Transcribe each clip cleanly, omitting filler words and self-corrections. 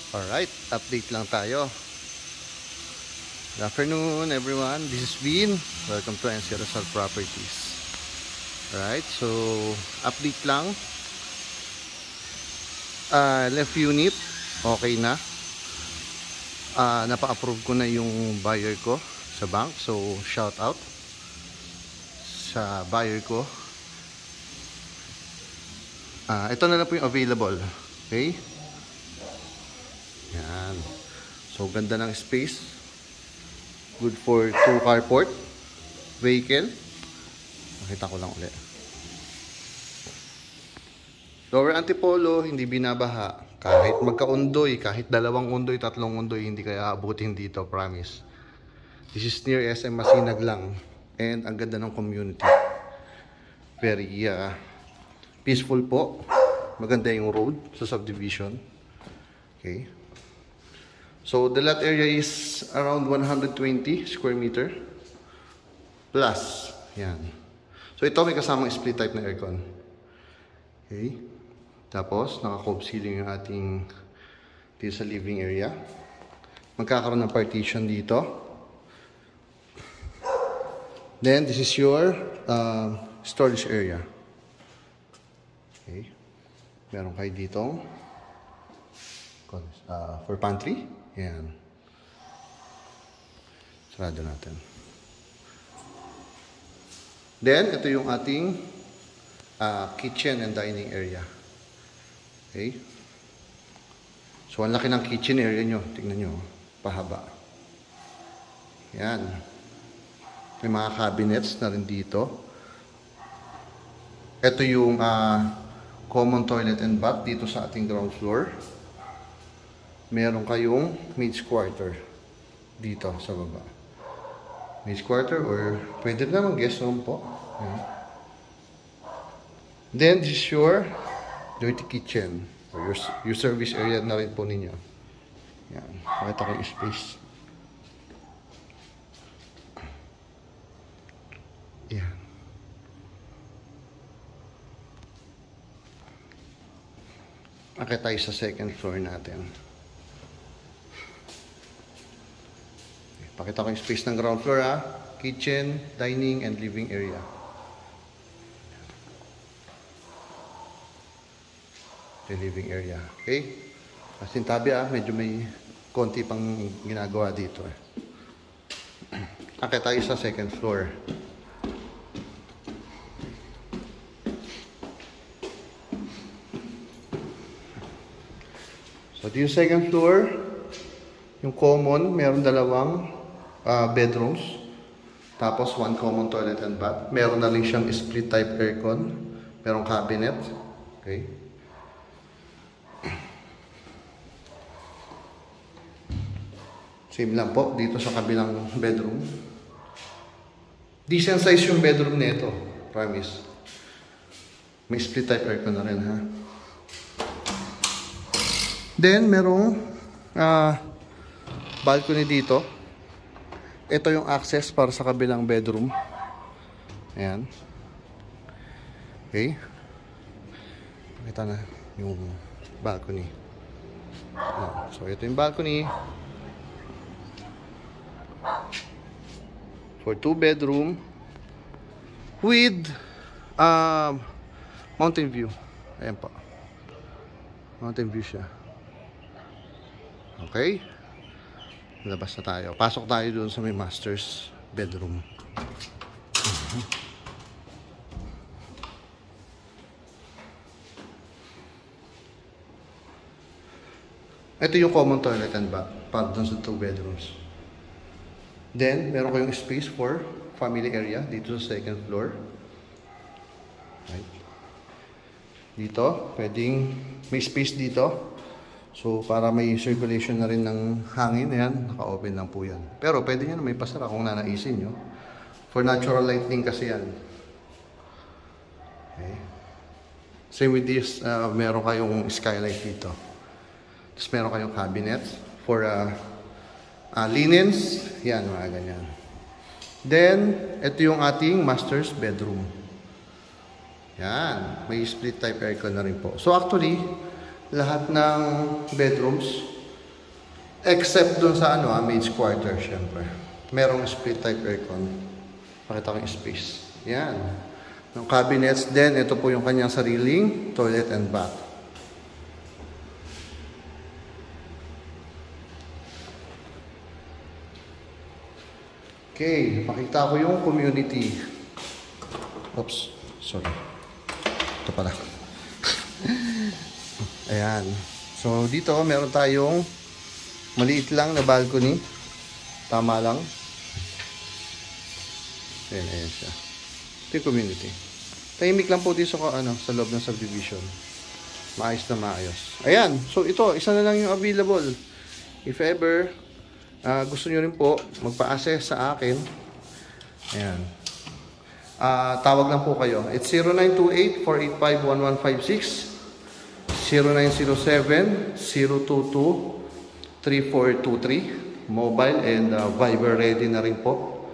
Alright, update lang tayo. Good afternoon everyone, this is Bean. Welcome to NC Rizal Properties. Alright, so update lang. Left unit, okay na. Napa-approve ko na yung buyer ko sa bank. So shout out sa buyer ko. Ito na lang po yung available. Okay? Yan. So ganda ng space. Good for 2 carport vehicle. Nakita ko lang ulit. Lower antipolo, hindi binabaha. Kahit magka-undoy, kahit 2 undoy, 3 undoy, hindi kaya abutin dito, promise. This is near SM Masinag lang. And ang ganda ng community. Very peaceful po. Maganda yung road sa subdivision. Okay. So the lot area is around 120 square meter plus. Yan. So ito may kasamang split type na aircon. Okay. Tapos naka-cove ceiling yung ating dito sa living area. Magkakaroon ng partition dito. Then this is your storage area. Okay. Meron kayo ditong for pantry. Yan. Sarado natin. Then, ito yung ating kitchen and dining area. Okay? So, ang laki ng kitchen area nyo. Tingnan nyo. Pahaba. Yan. May mga cabinets na rin dito. Ito yung common toilet and bath dito sa ating ground floor. Meron kayong maid's quarter dito sa baba. Maid's quarter or pwede naman guest room po. Ayan. Then this is your dirty kitchen or your service area na rin po ninyo. Yan. Makita ko yung space. Yan. Akit tayo sa second floor natin. Pakita ko yung space ng ground floor ha. Kitchen, dining, and living area. The living area. Okay? As in tabi medyo may konti pang ginagawa dito eh. Akit tayo sa second floor. So yung second floor, yung common, meron 2 bedrooms. Tapos 1 common toilet and bath. Meron na rin siyang split type aircon. Merong cabinet. Okay. Same lang po dito sa kabilang bedroom. Decent size yung bedroom nito. Promise. May split type aircon na rin ha. Then merong balcony dito. Ito yung access para sa kabilang bedroom. Ayan. Okay. Pakita na yung balcony. Ayan. So, ito yung balcony. For 2 bedroom. With mountain view. Ayan po. Mountain view siya. Okay. Labas na tayo. Pasok tayo doon sa may master's bedroom. Ito yung common toilet and bath para doon sa 2 bedrooms. Then, meron kayong space for family area dito sa second floor. Right. Dito, pwedeng may space dito. So, para may circulation na rin ng hangin, ayan, naka-open lang po yan. Pero, pwede nyo na may pasara kung nanaisin nyo. For natural lighting kasi yan. Okay. Same with this, meron kayong skylight dito. Tapos, meron kayong cabinet for linens. Yan, mga ganyan. Then, ito yung ating master's bedroom. Yan, may split type aircon na rin po. So, actually, lahat ng bedrooms Except dun sa ano, maid's quarter, syempre. Merong split type aircon. Pakita ko yung space. Yan. Yung cabinets, then ito po yung kanyang sariling toilet and bath. Okay, pakita ko yung community. Oops, sorry. Ito pala. Ayan. So, dito meron tayong maliit lang na balcony. Tama lang. Ayan, ayan siya. Ito yung community. Tahimik lang po dito sa loob ng subdivision. Maayos na maayos. Ayan. So, ito, isa na lang yung available. If ever, gusto nyo rin po magpa-assess sa akin. Ayan. Tawag lang po kayo. It's 0928-485-1156. 0907-022-3423. Mobile and Viber ready na rin po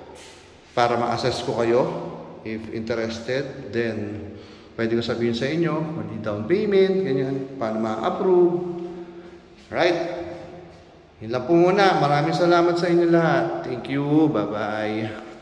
para ma-assess ko kayo. If interested, then pwede ko sabihin sa inyo, mali down payment, ganyan, paano ma-approve. Right? Yun lang po muna. Maraming salamat sa inyo lahat. Thank you. Bye-bye.